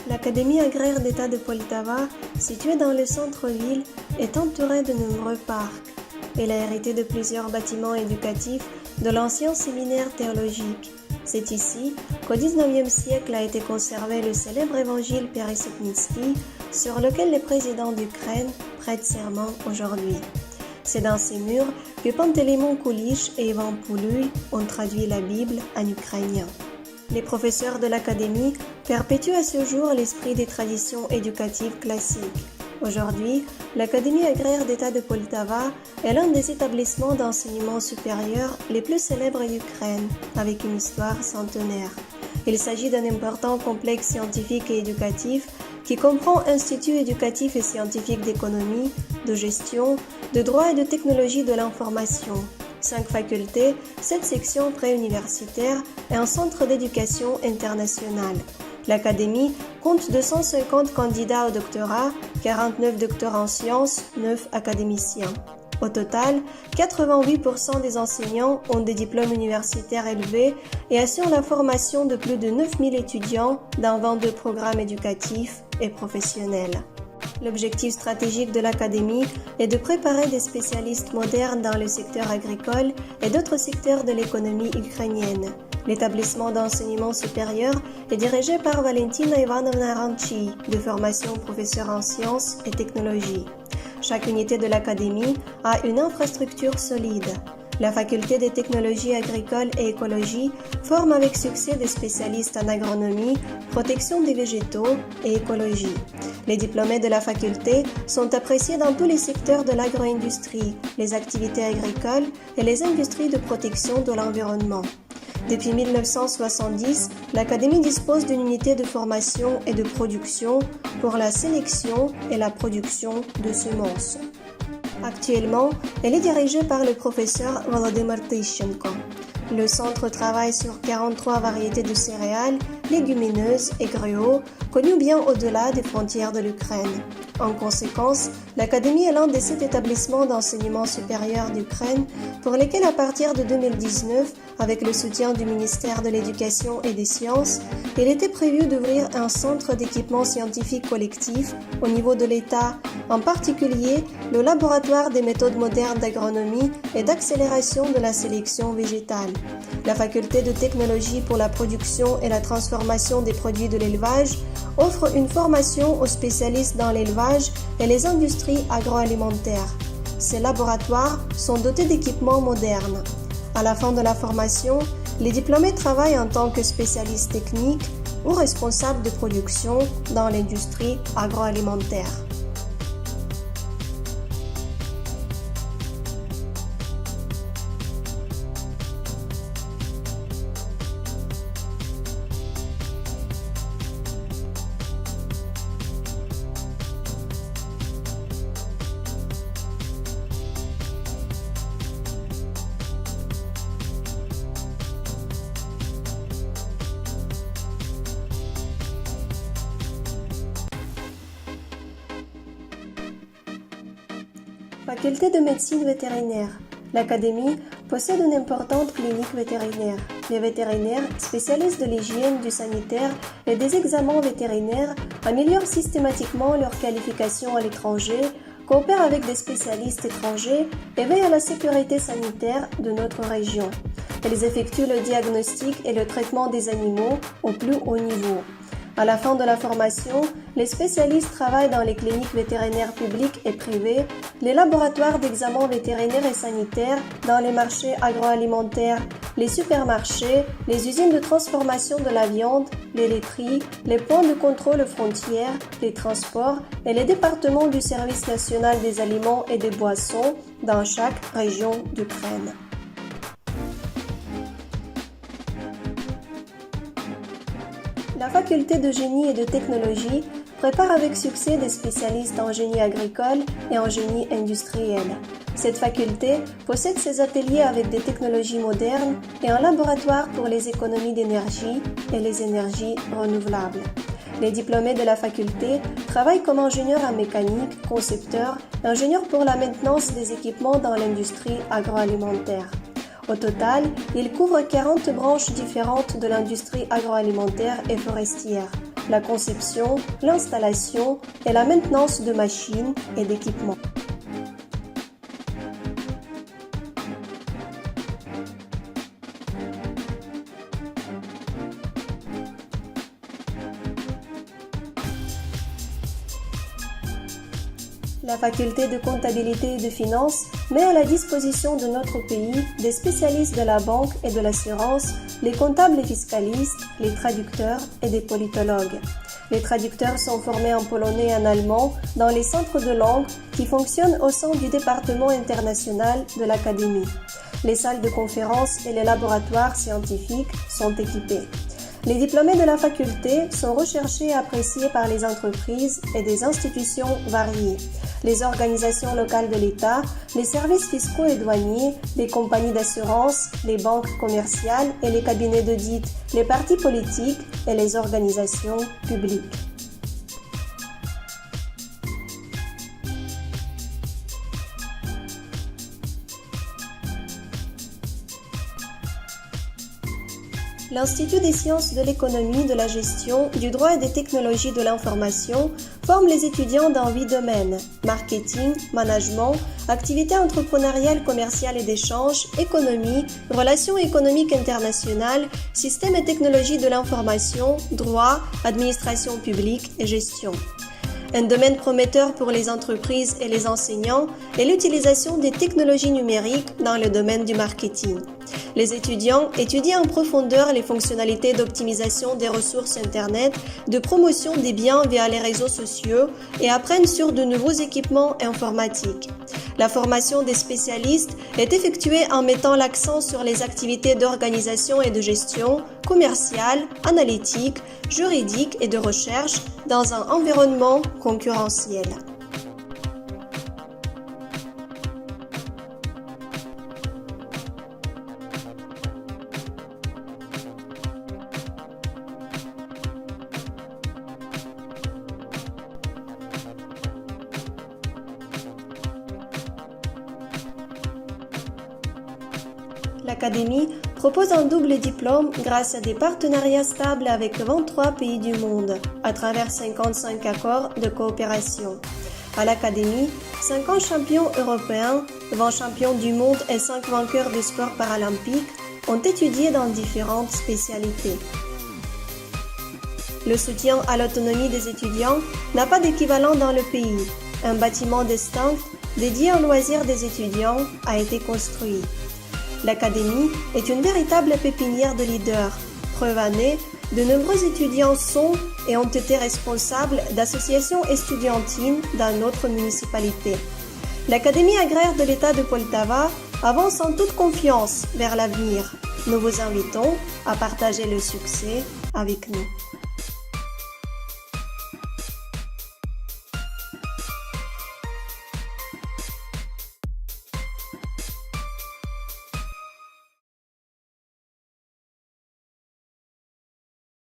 L'Académie agraire d'État de Poltava, située dans le centre-ville, est entourée de nombreux parcs. Elle a hérité de plusieurs bâtiments éducatifs de l'ancien séminaire théologique. C'est ici qu'au XIXe siècle a été conservé le célèbre évangile Peressetnitsky, sur lequel le président d'Ukraine prête serment aujourd'hui. C'est dans ces murs que Pantelimon Kulich et Ivan Poulouy ont traduit la Bible en ukrainien. Les professeurs de l'Académie perpétuent à ce jour l'esprit des traditions éducatives classiques. Aujourd'hui, l'Académie agraire d'État de Poltava est l'un des établissements d'enseignement supérieur les plus célèbres d'Ukraine, avec une histoire centenaire. Il s'agit d'un important complexe scientifique et éducatif qui comprend instituts éducatifs et scientifiques d'économie, de gestion, de droit et de technologie de l'information. 5 facultés, 7 sections préuniversitaires et un centre d'éducation internationale. L'Académie compte 250 candidats au doctorat, 49 docteurs en sciences, 9 académiciens. Au total, 88% des enseignants ont des diplômes universitaires élevés et assurent la formation de plus de 9000 étudiants dans 22 programmes éducatifs et professionnels. L'objectif stratégique de l'Académie est de préparer des spécialistes modernes dans le secteur agricole et d'autres secteurs de l'économie ukrainienne. L'établissement d'enseignement supérieur est dirigé par Valentina Ivanovna Ranchi, de formation professeur en sciences et technologies. Chaque unité de l'Académie a une infrastructure solide. La faculté des technologies agricoles et écologie forme avec succès des spécialistes en agronomie, protection des végétaux et écologie. Les diplômés de la faculté sont appréciés dans tous les secteurs de l'agro-industrie, les activités agricoles et les industries de protection de l'environnement. Depuis 1970, l'Académie dispose d'une unité de formation et de production pour la sélection et la production de semences. Actuellement, elle est dirigée par le professeur Volodymyr Tyshenko. Le centre travaille sur 43 variétés de céréales, légumineuses et gruaux, connues bien au-delà des frontières de l'Ukraine. En conséquence, l'Académie est l'un des 7 établissements d'enseignement supérieur d'Ukraine pour lesquels, à partir de 2019, avec le soutien du ministère de l'Éducation et des Sciences, il était prévu d'ouvrir un centre d'équipement scientifique collectif au niveau de l'État, en particulier le laboratoire des méthodes modernes d'agronomie et d'accélération de la sélection végétale. La faculté de technologie pour la production et la transformation des produits de l'élevage offre une formation aux spécialistes dans l'élevage et les industries agroalimentaires. Ces laboratoires sont dotés d'équipements modernes. À la fin de la formation, les diplômés travaillent en tant que spécialistes techniques ou responsables de production dans l'industrie agroalimentaire. Faculté de médecine vétérinaire. L'Académie possède une importante clinique vétérinaire. Les vétérinaires, spécialistes de l'hygiène, du sanitaire et des examens vétérinaires, améliorent systématiquement leur qualification à l'étranger, coopèrent avec des spécialistes étrangers et veillent à la sécurité sanitaire de notre région. Elles effectuent le diagnostic et le traitement des animaux au plus haut niveau. À la fin de la formation, les spécialistes travaillent dans les cliniques vétérinaires publiques et privées, les laboratoires d'examen vétérinaires et sanitaires, dans les marchés agroalimentaires, les supermarchés, les usines de transformation de la viande, les laiteries, les points de contrôle aux frontières, les transports et les départements du Service national des aliments et des boissons dans chaque région d'Ukraine. La faculté de génie et de technologie prépare avec succès des spécialistes en génie agricole et en génie industriel. Cette faculté possède ses ateliers avec des technologies modernes et un laboratoire pour les économies d'énergie et les énergies renouvelables. Les diplômés de la faculté travaillent comme ingénieurs en mécanique, concepteurs, ingénieurs pour la maintenance des équipements dans l'industrie agroalimentaire. Au total, il couvre 40 branches différentes de l'industrie agroalimentaire et forestière. la conception, l'installation et la maintenance de machines et d'équipements. La faculté de comptabilité et de finances met à la disposition de notre pays des spécialistes de la banque et de l'assurance, les comptables et fiscalistes, les traducteurs et des politologues. Les traducteurs sont formés en polonais et en allemand dans les centres de langue qui fonctionnent au sein du département international de l'Académie. Les salles de conférences et les laboratoires scientifiques sont équipés. Les diplômés de la faculté sont recherchés et appréciés par les entreprises et des institutions variées, les organisations locales de l'État, les services fiscaux et douaniers, les compagnies d'assurance, les banques commerciales et les cabinets d'audit, les partis politiques et les organisations publiques. L'Institut des sciences de l'économie, de la gestion, du droit et des technologies de l'information forme les étudiants dans 8 domaines: marketing, management, activités entrepreneuriales, commerciales et d'échange, économie, relations économiques internationales, systèmes et technologies de l'information, droit, administration publique et gestion. Un domaine prometteur pour les entreprises et les enseignants est l'utilisation des technologies numériques dans le domaine du marketing. Les étudiants étudient en profondeur les fonctionnalités d'optimisation des ressources Internet, de promotion des biens via les réseaux sociaux et apprennent sur de nouveaux équipements informatiques. La formation des spécialistes est effectuée en mettant l'accent sur les activités d'organisation et de gestion, commerciale, analytique, juridique et de recherche dans un environnement concurrentiel. L'Académie propose un double diplôme grâce à des partenariats stables avec 23 pays du monde, à travers 55 accords de coopération. À l'Académie, 50 champions européens, 20 champions du monde et 5 vainqueurs de sport paralympique ont étudié dans différentes spécialités. Le soutien à l'autonomie des étudiants n'a pas d'équivalent dans le pays. Un bâtiment distinct dédié aux loisirs des étudiants a été construit. L'Académie est une véritable pépinière de leaders. Preuve en est, de nombreux étudiants sont et ont été responsables d'associations estudiantines dans notre municipalité. L'Académie agraire de l'État de Poltava avance en toute confiance vers l'avenir. Nous vous invitons à partager le succès avec nous.